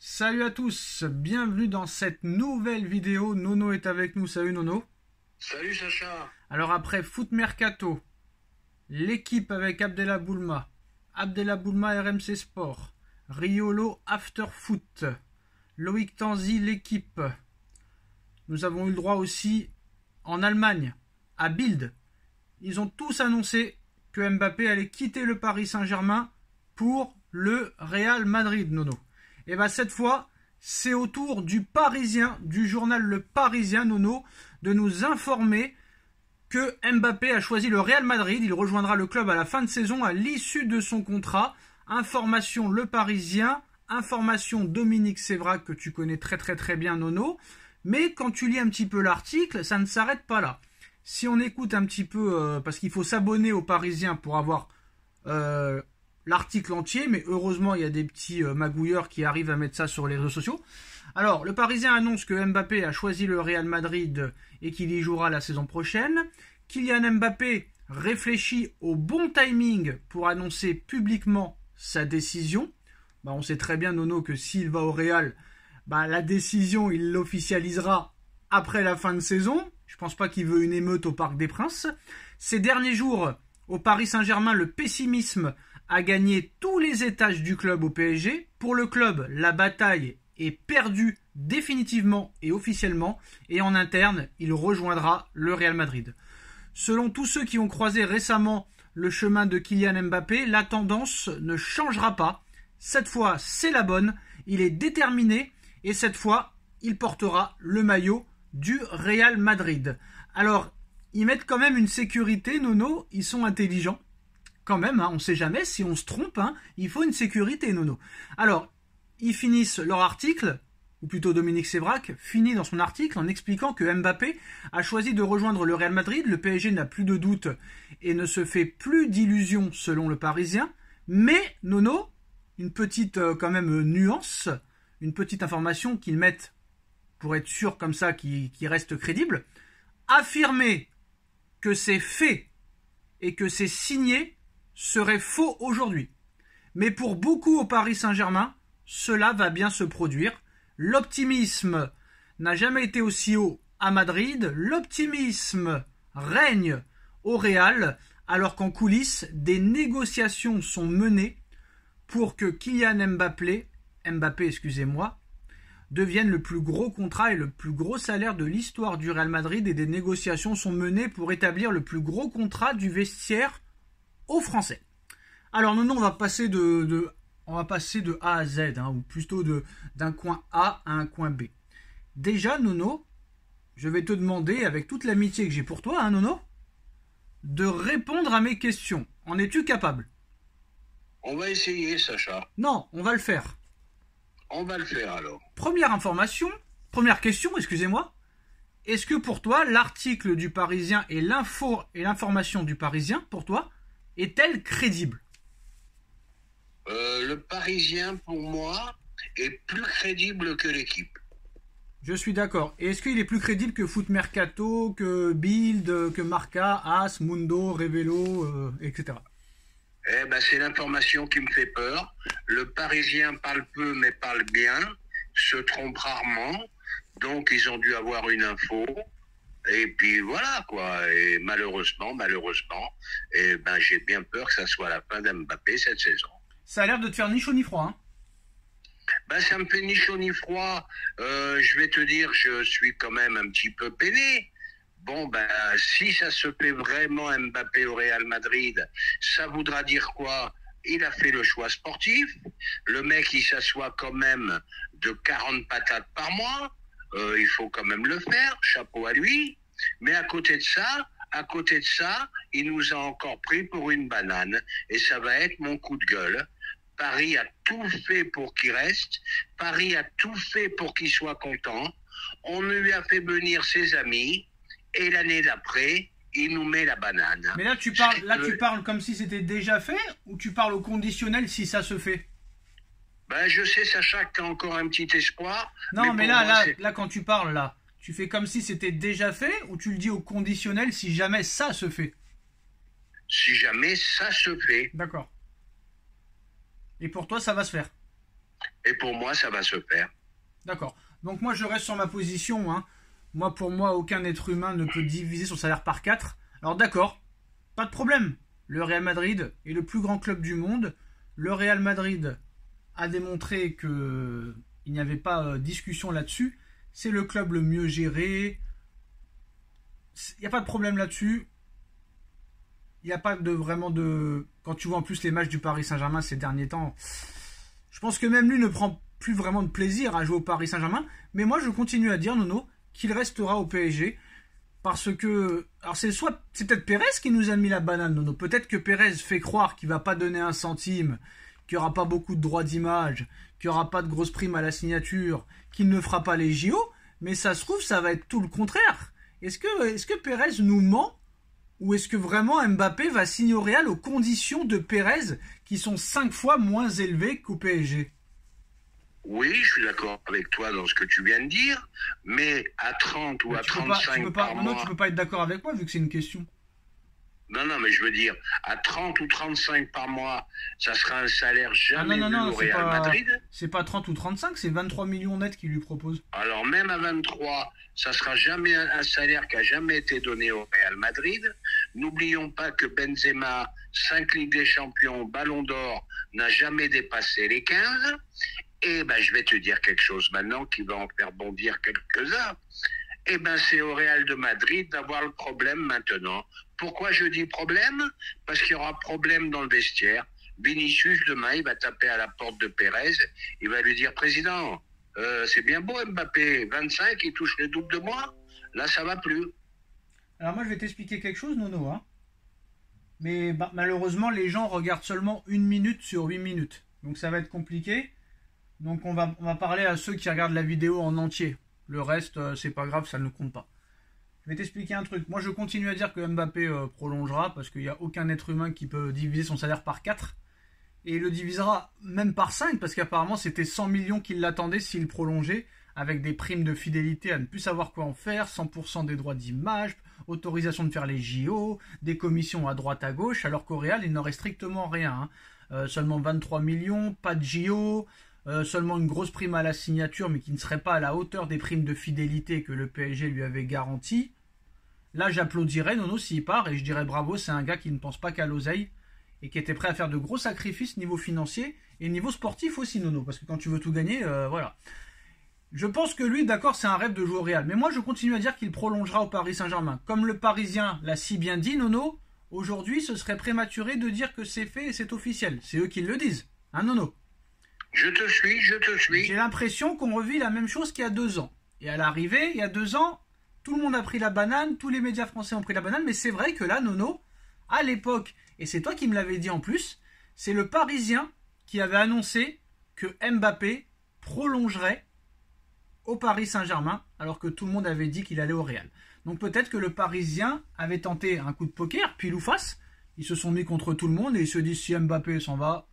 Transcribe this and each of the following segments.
Salut à tous, bienvenue dans cette nouvelle vidéo. Nono est avec nous, salut Nono. Salut Sacha. Alors après Foot Mercato, l'équipe avec Abdellah Boulma RMC Sport, Riolo After Foot, Loïc Tanzi l'équipe. Nous avons eu le droit aussi en Allemagne, à Bild. Ils ont tous annoncé que Mbappé allait quitter le Paris Saint-Germain pour le Real Madrid, Nono. Et bien cette fois, c'est au tour du Parisien, du journal Le Parisien, Nono, de nous informer que Mbappé a choisi le Real Madrid. Il rejoindra le club à la fin de saison, à l'issue de son contrat. Information Le Parisien, information Dominique Sévrac, que tu connais très bien, Nono. Mais quand tu lis un petit peu l'article, ça ne s'arrête pas là. Si on écoute un petit peu, parce qu'il faut s'abonner au Parisien pour avoir l'article entier, mais heureusement il y a des petits magouilleurs qui arrivent à mettre ça sur les réseaux sociaux. Alors, le Parisien annonce que Mbappé a choisi le Real Madrid et qu'il y jouera la saison prochaine. Kylian Mbappé réfléchit au bon timing pour annoncer publiquement sa décision. On sait très bien, Nono, que s'il va au Real, la décision, il l'officialisera après la fin de saison. Je pense pas qu'il veut une émeute au Parc des Princes. Ces derniers jours, au Paris Saint-Germain, le pessimisme a gagné tous les étages du club au PSG. Pour le club, la bataille est perdue définitivement et officiellement. Et en interne, il rejoindra le Real Madrid. Selon tous ceux qui ont croisé récemment le chemin de Kylian Mbappé, la tendance ne changera pas. Cette fois, c'est la bonne. Il est déterminé et cette fois, il portera le maillot du Real Madrid. Alors, ils mettent quand même une sécurité, Nono. Ils sont intelligents. Quand même, on ne sait jamais si on se trompe, il faut une sécurité, Nono. Alors, ils finissent leur article, ou plutôt Dominique Sévrac finit dans son article en expliquant que Mbappé a choisi de rejoindre le Real Madrid. Le PSG n'a plus de doute et ne se fait plus d'illusions selon le Parisien. Mais, Nono, une petite quand même nuance, une petite information qu'ils mettent pour être sûr comme ça qu'il reste crédible. Affirmer que c'est fait et que c'est signé serait faux aujourd'hui. Mais pour beaucoup au Paris Saint-Germain, cela va bien se produire. L'optimisme n'a jamais été aussi haut à Madrid. L'optimisme règne au Real, alors qu'en coulisses, des négociations sont menées pour que Kylian Mbappé, devienne le plus gros contrat et le plus gros salaire de l'histoire du Real Madrid, et des négociations sont menées pour établir le plus gros contrat du vestiaire aux Français. Alors Nono, on va passer de A à Z, ou plutôt d'un coin A à un coin B. Déjà, Nono, je vais te demander, avec toute l'amitié que j'ai pour toi, Nono, de répondre à mes questions. En es-tu capable? On va essayer, Sacha. Non, on va le faire. On va le faire alors. Première question, excusez-moi. Est-ce que pour toi, l'article du Parisien et l'information du Parisien, pour toi, est-elle crédible? Le Parisien, pour moi, est plus crédible que l'équipe. Je suis d'accord. Et est-ce qu'il est plus crédible que Foot Mercato, que Bild, que Marca, AS, Mundo, Revelo, etc. C'est l'information qui me fait peur. Le Parisien parle peu mais parle bien, se trompe rarement. Donc ils ont dû avoir une info. Et puis voilà quoi. Et malheureusement, j'ai bien peur que ça soit la fin d'Mbappé cette saison. Ça a l'air de te faire ni chaud ni froid. Ça me fait ni chaud ni froid. Je vais te dire, je suis quand même un petit peu peiné. Si ça se fait vraiment Mbappé au Real Madrid, ça voudra dire quoi? Il a fait le choix sportif. Le mec, il s'assoit quand même de 40 patates par mois. Il faut quand même le faire. Chapeau à lui. Mais à côté de ça, il nous a encore pris pour une banane. Et ça va être mon coup de gueule. Paris a tout fait pour qu'il reste. Paris a tout fait pour qu'il soit content. On lui a fait venir ses amis. Et l'année d'après, il nous met la banane. Mais là, tu parles comme si c'était déjà fait, ou tu parles au conditionnel si ça se fait? Je sais, Sacha, que tu as encore un petit espoir. Non, mais là, quand tu parles, là, tu fais comme si c'était déjà fait, ou tu le dis au conditionnel si jamais ça se fait? Si jamais ça se fait. D'accord. Et pour toi, ça va se faire? Et pour moi, ça va se faire. D'accord. Donc moi je reste sur ma position, hein. Moi pour moi aucun être humain ne peut diviser son salaire par 4. Alors d'accord, pas de problème. Le Real Madrid est le plus grand club du monde. Le Real Madrid a démontré que il n'y avait pas discussion là-dessus. C'est le club le mieux géré. Il n'y a pas de problème là-dessus. Il n'y a pas de vraiment de... Quand tu vois en plus les matchs du Paris Saint-Germain ces derniers temps, je pense que même lui ne prend plus vraiment de plaisir à jouer au Paris Saint-Germain. Mais moi je continue à dire, Nono, qu'il restera au PSG. Parce que... Alors c'est peut-être Pérez qui nous a mis la banane, Nono. Peut-être que Pérez fait croire qu'il va pas donner un centime, qu'il n'y aura pas beaucoup de droits d'image, qu'il n'y aura pas de grosses primes à la signature, qu'il ne fera pas les JO. Mais ça se trouve, ça va être tout le contraire. Est-ce que Pérez nous ment? Ou est-ce que vraiment Mbappé va signer au Real aux conditions de Pérez qui sont 5 fois moins élevées qu'au PSG? Oui, je suis d'accord avec toi dans ce que tu viens de dire, mais à 30 ou à 35 par mois... Non, tu peux pas être d'accord avec moi vu que c'est une question. Non, mais je veux dire, à 30 ou 35 par mois, ça sera un salaire jamais vu au Real Madrid. C'est pas 30 ou 35, c'est 23 millions nets qu'il lui propose. Alors même à 23, ça sera jamais un salaire qui a jamais été donné au Real Madrid. N'oublions pas que Benzema, 5 Ligues des Champions, Ballon d'Or, n'a jamais dépassé les 15. Et ben, je vais te dire quelque chose maintenant qui va en faire bondir quelques-uns. Eh ben, c'est au Real de Madrid d'avoir le problème maintenant. Pourquoi je dis problème? Parce qu'il y aura problème dans le vestiaire. Vinicius, demain, il va taper à la porte de Pérez. Il va lui dire, président, c'est bien beau Mbappé, 25, il touche le double de moi. Là, ça va plus. Alors moi, je vais t'expliquer quelque chose, Nono. Hein. Mais malheureusement, les gens regardent seulement 1 minute sur 8 minutes. Donc ça va être compliqué. Donc on va parler à ceux qui regardent la vidéo en entier. Le reste, c'est pas grave, ça ne compte pas. Je vais t'expliquer un truc. Moi, je continue à dire que Mbappé prolongera parce qu'il n'y a aucun être humain qui peut diviser son salaire par 4. Et il le divisera même par 5 parce qu'apparemment, c'était 100 millions qui l'attendaient s'il prolongeait avec des primes de fidélité à ne plus savoir quoi en faire, 100% des droits d'image, autorisation de faire les JO, des commissions à droite à gauche, alors qu'au Real, il n'aurait strictement rien. Hein. Seulement 23 millions, pas de JO... seulement une grosse prime à la signature, mais qui ne serait pas à la hauteur des primes de fidélité que le PSG lui avait garanties. Là, j'applaudirais Nono s'il part et je dirais bravo, c'est un gars qui ne pense pas qu'à l'oseille et qui était prêt à faire de gros sacrifices niveau financier et niveau sportif aussi, Nono, parce que quand tu veux tout gagner, voilà. Je pense que lui, d'accord, c'est un rêve de jouer au Real, mais moi, je continue à dire qu'il prolongera au Paris Saint-Germain. Comme le Parisien l'a si bien dit, Nono, aujourd'hui, ce serait prématuré de dire que c'est fait et c'est officiel. C'est eux qui le disent, hein, Nono? Je te suis. J'ai l'impression qu'on revit la même chose qu'il y a 2 ans. Et à l'arrivée, il y a 2 ans, tout le monde a pris la banane, tous les médias français ont pris la banane, mais c'est vrai que là, Nono, à l'époque, et c'est toi qui me l'avais dit en plus, c'est le Parisien qui avait annoncé que Mbappé prolongerait au Paris Saint-Germain, alors que tout le monde avait dit qu'il allait au Real. Donc peut-être que le Parisien avait tenté un coup de poker, pile ou face, ils se sont mis contre tout le monde et ils se disent si Mbappé s'en va,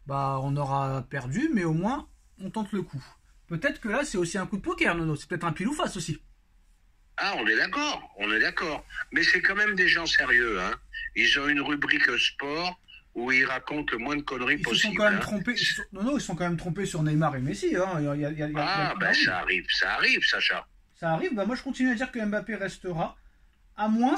bah on aura perdu, mais au moins on tente le coup. Peut-être que là c'est aussi un coup de poker, Nono, c'est peut-être un pile ou face aussi. Ah, on est d'accord. Mais c'est quand même des gens sérieux, hein. Ils ont une rubrique sport où ils racontent le moins de conneries possible. Ils se sont quand même trompés. Ils sont quand même trompés sur Neymar et Messi. Hein. Ça arrive, Sacha. Ça arrive. Bah moi je continue à dire que Mbappé restera, à moins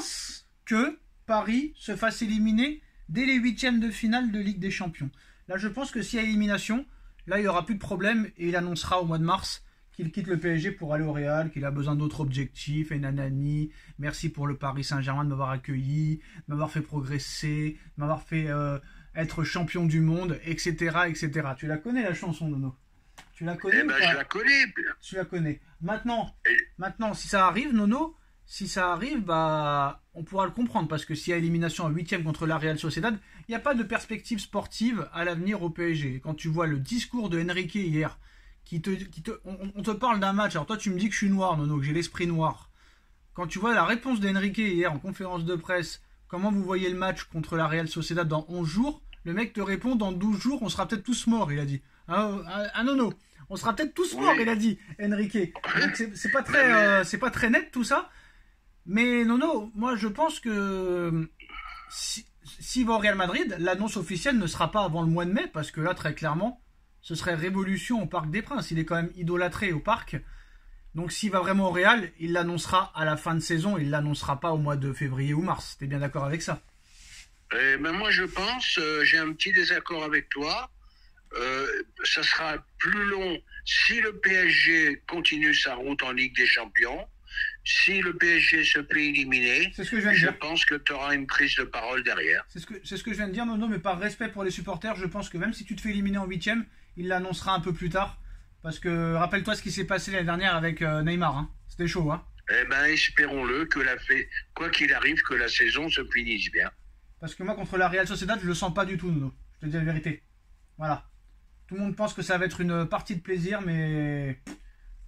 que Paris se fasse éliminer dès les 8e de finale de Ligue des Champions. Là, je pense que s'il y a élimination, là, il n'y aura plus de problème et il annoncera au mois de mars qu'il quitte le PSG pour aller au Real, qu'il a besoin d'autres objectifs, et nanani, merci pour le Paris Saint-Germain de m'avoir accueilli, de m'avoir fait progresser, de m'avoir fait être champion du monde, etc., etc. Tu la connais, la chanson, Nono? Tu la connais? Eh ben, je la connais. Tu la connais. Maintenant, si ça arrive, Nono, si ça arrive, bah, on pourra le comprendre, parce que s'il y a élimination en 8e contre la Real Sociedad, il n'y a pas de perspective sportive à l'avenir au PSG. Quand tu vois le discours de Enrique hier, on te parle d'un match, alors toi tu me dis que je suis noir, Nono, que j'ai l'esprit noir. Quand tu vois la réponse d'Enrique hier en conférence de presse, comment vous voyez le match contre la Real Sociedad dans 11 jours, le mec te répond dans 12 jours, on sera peut-être tous morts, il a dit. Ah Nono, on sera peut-être tous morts, il a dit, Enrique. Donc c'est pas très net tout ça. Mais Nono, moi je pense que s'il va au Real Madrid, l'annonce officielle ne sera pas avant le mois de mai, parce que là très clairement, ce serait révolution au Parc des Princes. Il est quand même idolâtré au parc. Donc s'il va vraiment au Real, il l'annoncera à la fin de saison, il l'annoncera pas au mois de février ou mars. T'es bien d'accord avec ça? Ben moi, je pense, j'ai un petit désaccord avec toi. Ça sera plus long si le PSG continue sa route en Ligue des Champions. Si le PSG se fait éliminer, c'est ce que je pense que tu auras une prise de parole derrière. C'est ce que je viens de dire, Nono, mais par respect pour les supporters, je pense que même si tu te fais éliminer en 8e, il l'annoncera un peu plus tard. Parce que rappelle-toi ce qui s'est passé l'année dernière avec Neymar. Hein. C'était chaud. Hein. Eh ben, espérons-le que quoi qu'il arrive, que la saison se finisse bien. Parce que moi, contre la Real Sociedad, je le sens pas du tout, Nono. Je te dis la vérité. Voilà. Tout le monde pense que ça va être une partie de plaisir, mais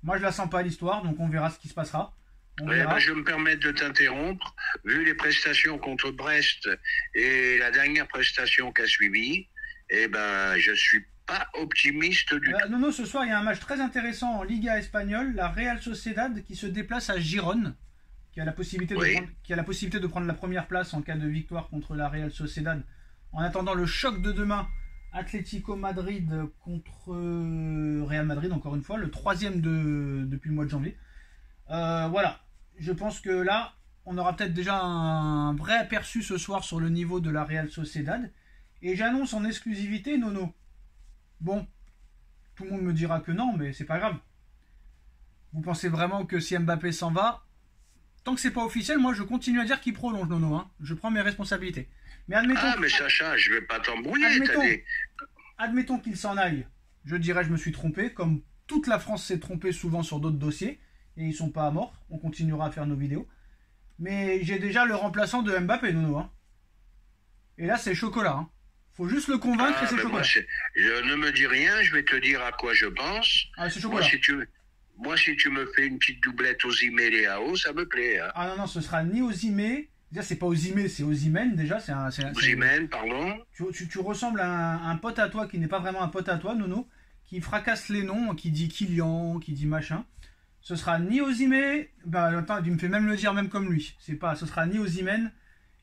moi, je la sens pas à l'histoire, donc on verra ce qui se passera. Je me permets de t'interrompre. Vu les prestations contre Brest et la dernière prestation qu'a suivi, je suis pas optimiste du tout. Non, ce soir, il y a un match très intéressant en Liga espagnole. La Real Sociedad qui se déplace à Gijón, qui a la possibilité de prendre la première place en cas de victoire contre la Real Sociedad. En attendant le choc de demain, Atlético Madrid contre Real Madrid, encore une fois, le 3e depuis le mois de janvier. Voilà, je pense que là, on aura peut-être déjà un vrai aperçu ce soir sur le niveau de la Real Sociedad. Et j'annonce en exclusivité, Nono. Bon, tout le monde me dira que non, mais c'est pas grave. Vous pensez vraiment que si Mbappé s'en va, tant que c'est pas officiel, moi je continue à dire qu'il prolonge, Nono. Hein. Je prends mes responsabilités. Mais admettons. Ah, mais Sacha, je vais pas t'embrouiller. Admettons qu'il s'en aille. Je dirais je me suis trompé, comme toute la France s'est trompée souvent sur d'autres dossiers. Et ils sont pas à mort. On continuera à faire nos vidéos. Mais j'ai déjà le remplaçant de Mbappé, Nono. Hein. Et là, c'est chocolat. Hein. Faut juste le convaincre et c'est chocolat. Je ne me dis rien, je vais te dire à quoi je pense. Ah, c'est chocolat. Moi, si tu me fais une petite doublette Osimhen et Leao, ça me plaît. Hein. Ah non, ce sera ni Osimhen. Déjà, c'est pas Osimhen, c'est Osimhen déjà. Osimhen, pardon. Tu ressembles à un pote à toi qui n'est pas vraiment un pote à toi, Nono, qui fracasse les noms, qui dit Kylian, qui dit machin. Ce sera ni Osimhen. Attends, il me fait même le dire même comme lui. Ce sera ni Osimhen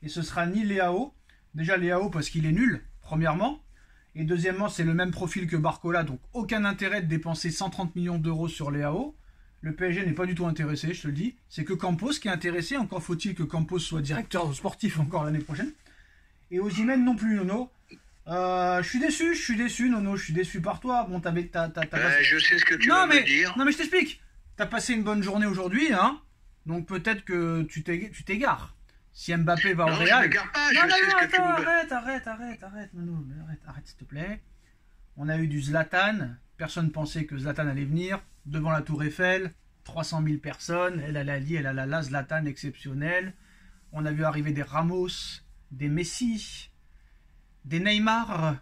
et ce sera ni Leao. Déjà Leao parce qu'il est nul, premièrement. Et deuxièmement, c'est le même profil que Barcola, donc aucun intérêt de dépenser 130 millions d'euros sur Leao. Le PSG n'est pas du tout intéressé, je te le dis. C'est que Campos qui est intéressé. Encore faut-il que Campos soit directeur sportif encore l'année prochaine. Et Osimhen non plus, Nono. Je suis déçu, Nono. Je suis déçu par toi. Bon, je sais ce que tu vas me dire. Non, mais je t'explique. T'as passé une bonne journée aujourd'hui, hein. Donc peut-être que tu t'égares. Si Mbappé va au Real. Non, je m'égare pas. Arrête, Nono. Arrête, s'il te plaît. On a eu du Zlatan. Personne pensait que Zlatan allait venir. Devant la Tour Eiffel, 300 000 personnes. Zlatan exceptionnel. On a vu arriver des Ramos, des Messi, des Neymar.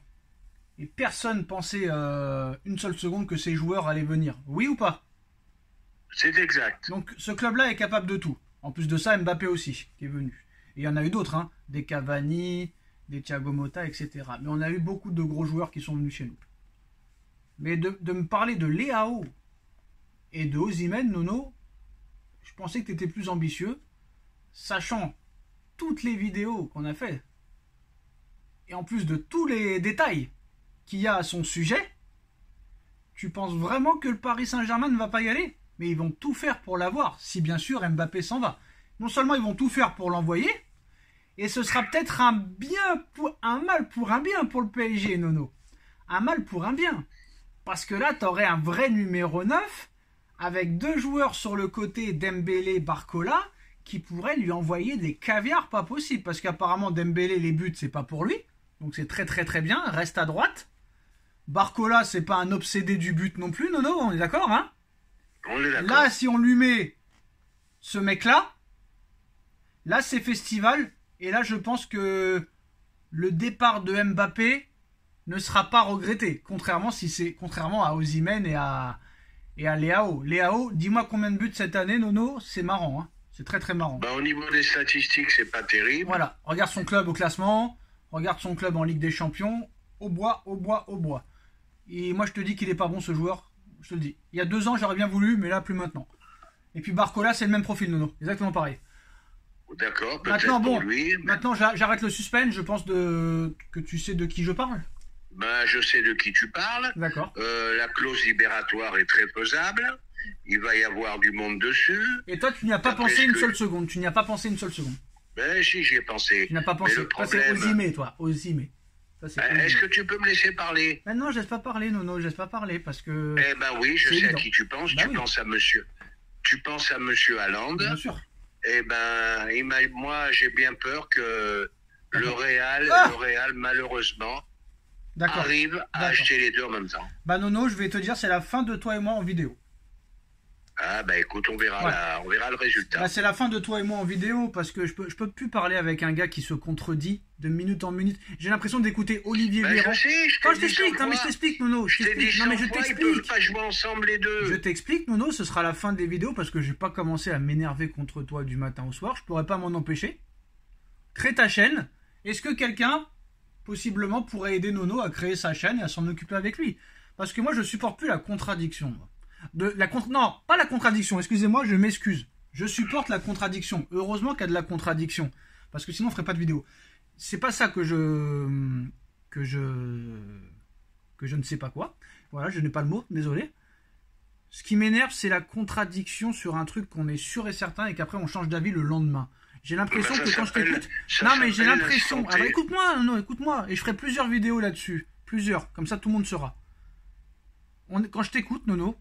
Et personne pensait une seule seconde que ces joueurs allaient venir. Oui ou pas? C'est exact. Donc ce club-là est capable de tout. En plus de ça, Mbappé aussi, qui est venu. Et il y en a eu d'autres, hein. Des Cavani, des Thiago Motta, etc. Mais on a eu beaucoup de gros joueurs qui sont venus chez nous. Mais de me parler de Leao et de Osimhen, Nono, je pensais que tu étais plus ambitieux, sachant toutes les vidéos qu'on a fait, et en plus de tous les détails qu'il y a à son sujet, tu penses vraiment que le Paris Saint-Germain ne va pas y aller? Mais ils vont tout faire pour l'avoir, si bien sûr Mbappé s'en va. Non seulement ils vont tout faire pour l'envoyer, et ce sera peut-être un mal pour un bien pour le PSG, Nono. Un mal pour un bien. Parce que là, tu aurais un vrai numéro 9, avec deux joueurs sur le côté, Dembélé, Barcola, qui pourraient lui envoyer des caviars pas possible. Parce qu'apparemment, Dembélé, les buts, c'est pas pour lui. Donc c'est très très très bien, reste à droite. Barcola, c'est pas un obsédé du but non plus, Nono, on est d'accord, hein? On est d'accord. Là, si on lui met ce mec-là, là, c'est festival. Et là, je pense que le départ de Mbappé ne sera pas regretté. Contrairement à Osimhen et à Leao. Leao, dis-moi combien de buts cette année, Nono? C'est marrant, hein? C'est très très marrant. Au niveau des statistiques, c'est pas terrible. Voilà, regarde son club au classement, regarde son club en Ligue des Champions, au bois. Et moi, je te dis qu'il est pas bon, ce joueur. Je te le dis. Il y a 2 ans, j'aurais bien voulu, mais là, plus maintenant. Et puis Barcola, c'est le même profil, Nono. Exactement pareil. D'accord, peut-être pour lui. Maintenant, j'arrête le suspense. Je pense que tu sais de qui je parle. Ben, je sais de qui tu parles. D'accord. La clause libératoire est très pesable. Il va y avoir du monde dessus. Et toi, tu n'y as pas D'après pensé ce une que- seule seconde. Tu n'y as pas pensé une seule seconde. Ben, si, j'y ai pensé. Tu n'as pas pensé. Mais le Toi, c'est problème... Osimé, toi. Osimé. Toi, c'est Est-ce Osimé. que tu peux me laisser parler? Ben non, je laisse pas parler, Nono. Je laisse pas parler parce que. Eh ben oui, je C'est sais à évident. qui tu penses. Bah Tu oui. penses à monsieur. Tu penses à monsieur Haaland. Bien sûr. Eh ben, moi, j'ai bien peur que le D'accord. Real, Ah le Real, malheureusement, D'accord. arrive à D'accord. acheter les deux en même temps. Bah Nono, je vais te dire, c'est la fin de toi et moi en vidéo. Ah ben écoute, on verra, Ouais. on verra le résultat. Bah, c'est la fin de toi et moi en vidéo parce que je peux plus parler avec un gars qui se contredit de minute en minute. J'ai l'impression d'écouter Olivier Ben, Véran. je sais, je Oh, t'ai je dit t'explique, 100 non mais je fois. t'explique Nono, Je t'ai dit non mais 100 je fois, ils t'explique. peuvent pas jouer ensemble les deux. Je t'explique Nono, ce sera la fin des vidéos parce que je vais pas commencer à m'énerver contre toi du matin au soir, je pourrais pas m'en empêcher. Crée ta chaîne. Est-ce que quelqu'un possiblement pourrait aider Nono à créer sa chaîne et à s'en occuper avec lui? Parce que moi je supporte plus la contradiction. Moi. Non, pas la contradiction, excusez-moi, je m'excuse. Je supporte la contradiction. Heureusement qu'il y a de la contradiction. Parce que sinon on ferait pas de vidéo. C'est pas ça que je ne sais pas quoi. Voilà, je n'ai pas le mot, désolé. Ce qui m'énerve, c'est la contradiction sur un truc qu'on est sûr et certain et qu'après on change d'avis le lendemain. J'ai l'impression Ben, ça que quand je s'appelle- t'écoute... ça Non mais j'ai s'appelle l'impression... l'instant Ah bah T. écoute-moi, non, écoute-moi. Et je ferai plusieurs vidéos là-dessus. Plusieurs, comme ça tout le monde saura. Quand je t'écoute, Nono,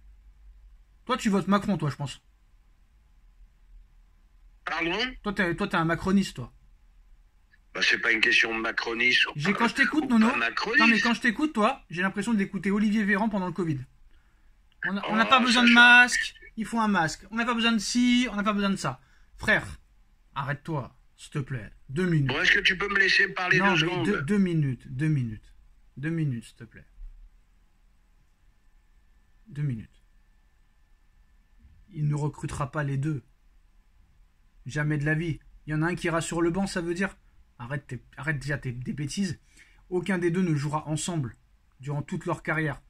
toi tu votes Macron, toi je pense. Pardon? Toi t'es un macroniste, toi. Ben, c'est pas une question de macronisme. Quand je t'écoute, ou Nono... pas macroniste. Non mais quand je t'écoute, toi, j'ai l'impression d'écouter Olivier Véran pendant le Covid. On n'a Oh, pas besoin ça, de je- masque, il faut un masque. On n'a pas besoin de ci, on n'a pas besoin de ça. Frère, arrête-toi, s'il te plaît. 2 minutes. Bon, est-ce que tu peux me laisser parler Non, 2 mais secondes? 2 minutes. 2 minutes, s'il te plaît. 2 minutes. Il ne recrutera pas les deux. Jamais de la vie. Il y en a un qui ira sur le banc, ça veut dire... Arrête déjà des bêtises. Aucun des deux ne jouera ensemble durant toute leur carrière.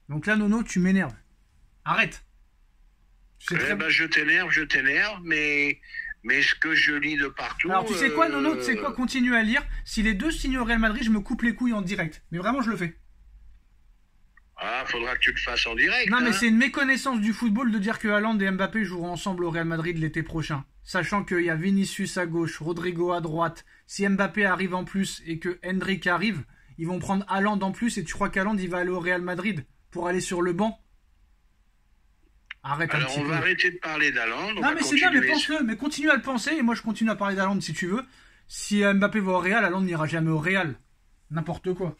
Donc là, Nono, tu m'énerves. Arrête. Tu sais très- Ben, je t'énerve, mais ce que je lis de partout... Alors tu sais quoi, Nono, tu sais quoi, continue à lire. Si les deux signent au Real Madrid, je me coupe les couilles en direct. Mais vraiment, je le fais. Ah, faudra que tu le fasses en direct. Non, mais hein. c'est une méconnaissance du football de dire que Haaland et Mbappé joueront ensemble au Real Madrid l'été prochain. Sachant qu'il y a Vinicius à gauche, Rodrigo à droite. Si Mbappé arrive en plus et que Hendrick arrive, ils vont prendre Haaland en plus et tu crois qu'Haaland il va aller au Real Madrid pour aller sur le banc? Arrête un Alors, petit on peu. va arrêter de parler d'Haaland. Non mais c'est bien, mais pense-le, mais continue à le penser et moi je continue à parler d'Haaland si tu veux. Si Mbappé va au Real, Haaland n'ira jamais au Real. N'importe quoi.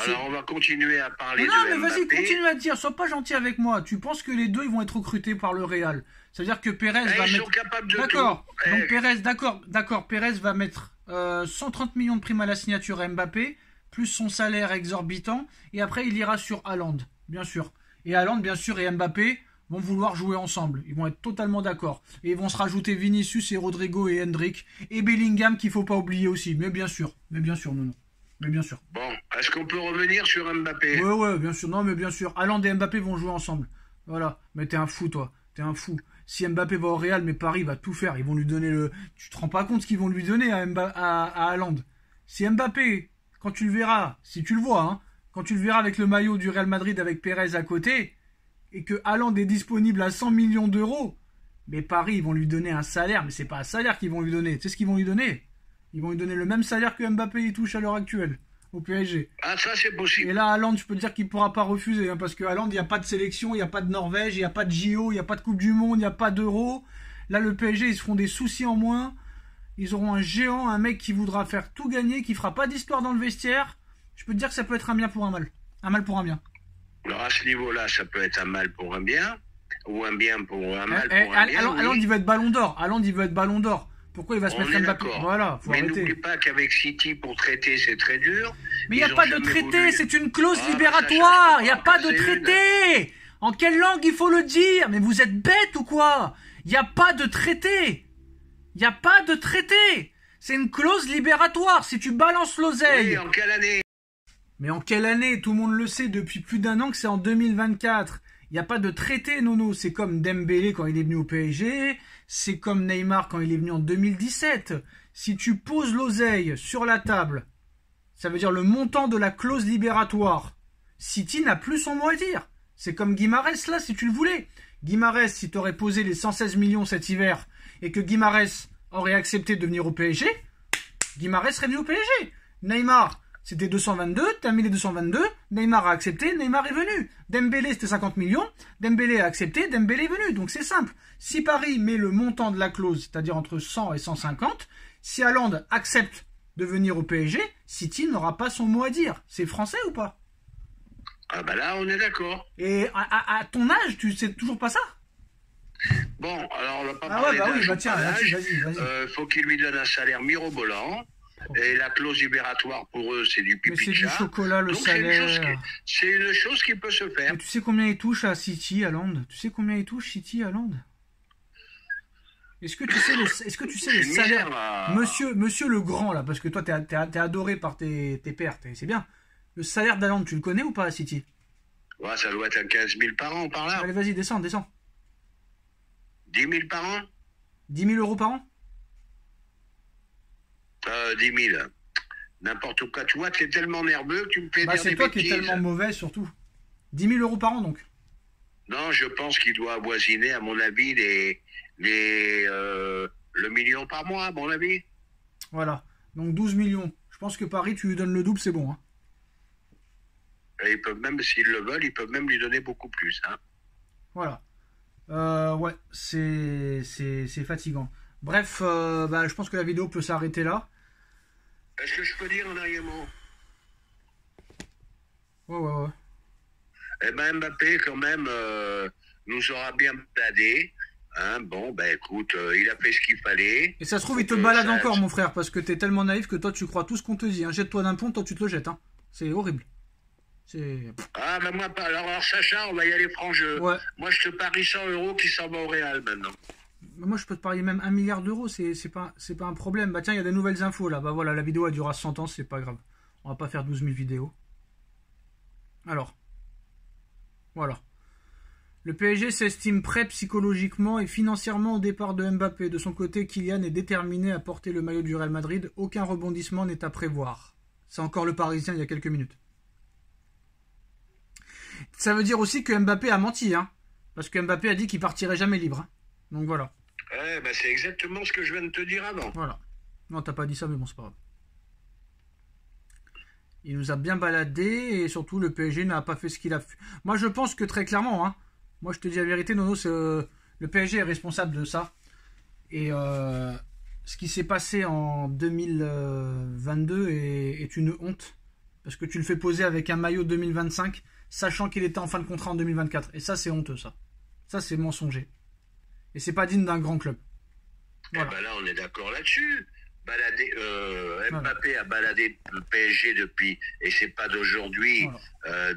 Alors, on va continuer à parler Non, de mais vas-y, Mbappé. continue à te dire, sois pas gentil avec moi. Tu penses que les deux ils vont être recrutés par le Real. Ça veut dire que Pérez va Ils mettre. sont capables de D'accord. tout. Donc Eh, Pérez, d'accord, Pérez va mettre 130 millions de primes à la signature à Mbappé, plus son salaire exorbitant, et après il ira sur Haaland, bien sûr. Et Haaland, bien sûr, et Mbappé vont vouloir jouer ensemble. Ils vont être totalement d'accord. Et ils vont se rajouter Vinicius et Rodrigo et Hendrick, et Bellingham qu'il faut pas oublier aussi. Mais bien sûr, non. Mais bien sûr. Bon, est-ce qu'on peut revenir sur Mbappé? Ouais, bien sûr. Non, mais bien sûr. Haaland et Mbappé vont jouer ensemble. Voilà. Mais t'es un fou, toi. T'es un fou. Si Mbappé va au Real, mais Paris va tout faire. Ils vont lui donner le... Tu te rends pas compte ce qu'ils vont lui donner à Haaland. Si Mbappé, quand tu le verras, si tu le vois, hein, quand tu le verras avec le maillot du Real Madrid avec Pérez à côté, et que Haaland est disponible à 100 millions d'euros, mais Paris, ils vont lui donner un salaire. Mais c'est pas un salaire qu'ils vont lui donner. Tu sais ce qu'ils vont lui donner? Ils vont lui donner le même salaire que Mbappé y touche à l'heure actuelle au PSG. Ah, ça, c'est possible. Et là, Haaland, je peux te dire qu'il ne pourra pas refuser, hein, parce que Haaland, il n'y a pas de sélection, il n'y a pas de Norvège, il n'y a pas de JO, il n'y a pas de Coupe du Monde, il n'y a pas d'Euro. Là, le PSG, ils se feront des soucis en moins. Ils auront un géant, un mec qui voudra faire tout gagner, qui fera pas d'histoire dans le vestiaire. Je peux te dire que ça peut être un bien pour un mal. Un mal pour un bien. Alors, à ce niveau-là, ça peut être un mal pour un bien, ou un bien pour un mal pour un bien. Haaland, oui. il veut être ballon d'or. Haaland, il veut être ballon d'or. Pourquoi il va se On mettre est Mbappé? d'accord. Voilà, faut Mais arrêter. n'oublie pas qu'avec City, pour traiter, c'est très dur. Mais il n'y a Ils ont pas de jamais traité, voulu. c'est une clause Ah, libératoire. Il n'y a pas de c'est traité. En quelle langue il faut le dire? Mais vous êtes bête ou quoi? Il n'y a pas de traité. Il n'y a pas de traité. C'est une clause libératoire. Si tu balances l'oseille. Oui, en quelle année? Mais en quelle année? Tout le monde le sait depuis plus d'un an que c'est en 2024. Il n'y a pas de traité, Nono. C'est comme Dembélé quand il est venu au PSG. C'est comme Neymar quand il est venu en 2017. Si tu poses l'oseille sur la table, Ça veut dire le montant de la clause libératoire. City n'a plus son mot à dire. C'est comme Guimarães là, si tu le voulais. Guimarães, si tu aurais posé les 116 millions cet hiver et que Guimarães aurait accepté de venir au PSG, Guimarães serait venu au PSG. Neymar, c'était 222, t'as mis les 222, Neymar a accepté, Neymar est venu. Dembélé, c'était 50 millions, Dembélé a accepté, Dembélé est venu. Donc c'est simple. Si Paris met le montant de la clause, c'est-à-dire entre 100 et 150, si Haaland accepte de venir au PSG, City n'aura pas son mot à dire. C'est français ou pas? Ah bah là, on est d'accord. Et à ton âge, tu sais toujours pas ça? Bon, alors on va pas Ah parler ouais, bah d'âge oui, bah ou tiens, pas d'âge. vas-y. Faut qu'il lui donne un salaire mirobolant. Et la clause libératoire pour eux, c'est du Mais pipi c'est de du chat. chocolat, le Donc salaire. c'est une chose qui peut se faire. Mais tu sais combien il touche à City, Haaland? Tu sais combien il touche City, Haaland? Est-ce que tu sais le C'est une salaire? misère, là. Monsieur le grand, là, parce que toi, t'es adoré par tes pères, c'est bien. Le salaire d'Haaland, tu le connais ou pas à City? Ouais, ça doit être à 15 000 par an par là. Allez, vas-y, descends. 10 000 par an 10 000 euros par an? 10 000. N'importe quoi. Tu vois, tu es tellement nerveux que tu me fais Bah, dire c'est des toi bêtises. qui es tellement mauvais, surtout. 10 000 euros par an, donc. Non, je pense qu'il doit avoisiner, à mon avis, le million par mois, à mon avis. Voilà. Donc 12 millions. Je pense que Paris, tu lui donnes le double, c'est bon. Hein. Et ils peuvent même, s'ils le veulent, ils peuvent même lui donner beaucoup plus. Hein. Voilà. Ouais, c'est fatigant. Bref, bah, je pense que la vidéo peut s'arrêter là. Est-ce que je peux dire un dernier mot? Ouais. Eh ben Mbappé, quand même, nous aura bien baladé. Hein, bon, ben écoute, il a fait ce qu'il fallait. Et ça se trouve, il te balade encore, mon frère, parce que t'es tellement naïf que toi, tu crois tout ce qu'on te dit. Hein. Jette-toi d'un pont, toi, tu te le jettes. Hein. C'est horrible. Ah, ben moi, pas. Alors, Sacha, on va y aller franc jeu. Ouais. Moi, je te parie 100 € qui s'en va au Real maintenant. Moi, je peux te parier même 1 milliard d'euros, c'est pas un problème. Bah tiens, il y a des nouvelles infos là. Bah voilà, la vidéo elle durera 100 ans, c'est pas grave. On va pas faire 12 000 vidéos. Alors, voilà. Le PSG s'estime prêt psychologiquement et financièrement au départ de Mbappé. De son côté, Kylian est déterminé à porter le maillot du Real Madrid. Aucun rebondissement n'est à prévoir. C'est encore le Parisien il y a quelques minutes. Ça veut dire aussi que Mbappé a menti, hein. Parce que Mbappé a dit qu'il partirait jamais libre. Hein. Donc voilà. Ouais, bah c'est exactement ce que je viens de te dire avant. Voilà. Non, t'as pas dit ça, mais bon, c'est pas grave. Il nous a bien baladé et surtout le PSG n'a pas fait ce qu'il a fait. Moi, je pense que très clairement, hein, moi je te dis la vérité, Nono, le PSG est responsable de ça. Et ce qui s'est passé en 2022 est une honte. Parce que tu le fais poser avec un maillot 2025, sachant qu'il était en fin de contrat en 2024. Et ça, c'est honteux, ça. Ça, c'est mensonger. Et c'est pas digne d'un grand club. Voilà. Eh ben là, on est d'accord là-dessus. Mbappé a baladé le PSG depuis, et c'est pas d'aujourd'hui,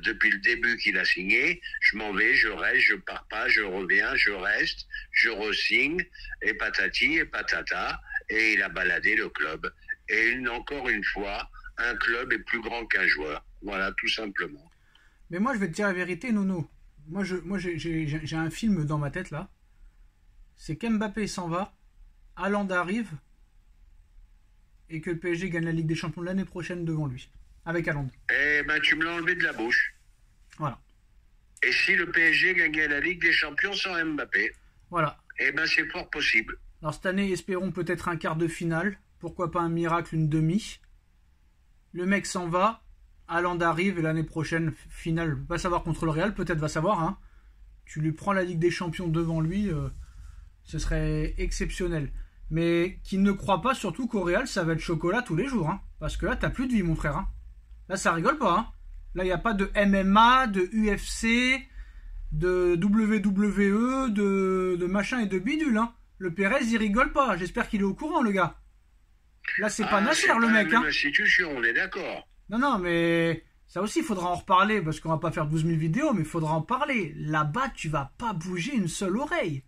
depuis le début qu'il a signé. Je m'en vais, je reste, je pars pas, je reviens, je reste, je re-signe, et patati et patata, et il a baladé le club. Et encore une fois, un club est plus grand qu'un joueur. Voilà, tout simplement. Mais moi, je vais te dire la vérité, Nono. Moi, j'ai un film dans ma tête, là. C'est qu'Mbappé s'en va, Haaland arrive, et que le PSG gagne la Ligue des Champions l'année prochaine devant lui, avec Haaland. Eh ben, tu me l'as enlevé de la bouche. Voilà. Et si le PSG gagnait la Ligue des Champions sans Mbappé? Voilà. Eh ben, c'est fort possible. Alors, cette année, espérons peut-être un quart de finale. Pourquoi pas un miracle, une demi. Le mec s'en va, Haaland arrive, et l'année prochaine, finale, va savoir contre le Real, peut-être va savoir, hein. Tu lui prends la Ligue des Champions devant lui, ce serait exceptionnel. Mais qu'il ne croit pas surtout qu'au Real, ça va être chocolat tous les jours. Hein. Parce que là, t'as plus de vie, mon frère. Hein. Là, ça rigole pas. Hein. Là, il n'y a pas de MMA, de UFC, de WWE, de machin et de bidule. Hein. Le Pérez, il rigole pas. J'espère qu'il est au courant, le gars. Là, c'est pas Nasser, le mec. C'est hein. une institution, on est d'accord. Non, mais ça aussi, il faudra en reparler. Parce qu'on va pas faire 12 000 vidéos, mais il faudra en parler. Là-bas, tu vas pas bouger une seule oreille.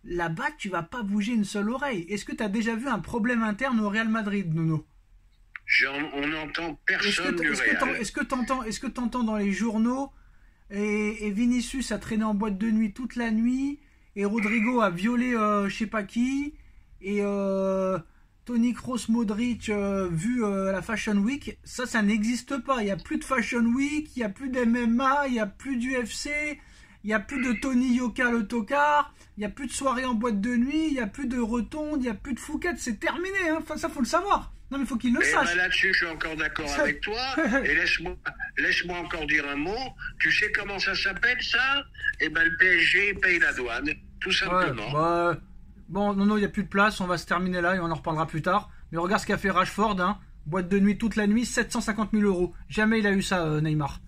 Là-bas, tu vas pas bouger une seule oreille. Est-ce que tu as déjà vu un problème interne au Real Madrid, Nono? On n'entend personne du Real. Est-ce que t'entends dans les journaux et Vinicius a traîné en boîte de nuit toute la nuit et Rodrigo a violé je sais pas qui et Toni Kroos, Modric, vu la Fashion Week, ça n'existe pas. Il n'y a plus de Fashion Week, il n'y a plus d'MMA, il n'y a plus d'UFC, il n'y a plus de Tony Yoka le tocard, il n'y a plus de soirée en boîte de nuit, il n'y a plus de rotonde, il n'y a plus de Fouquet, c'est terminé, hein. Enfin, ça faut le savoir. Non mais faut qu'il le sache. Là-dessus, je suis encore d'accord avec toi. Et laisse-moi encore dire un mot. Tu sais comment ça s'appelle ça? Eh ben le PSG paye la douane, tout simplement. Ouais, bon, non, il n'y a plus de place. On va se terminer là et on en reparlera plus tard. Mais regarde ce qu'a fait Rashford, hein. Boîte de nuit toute la nuit, 750 000 euros. Jamais il a eu ça, Neymar.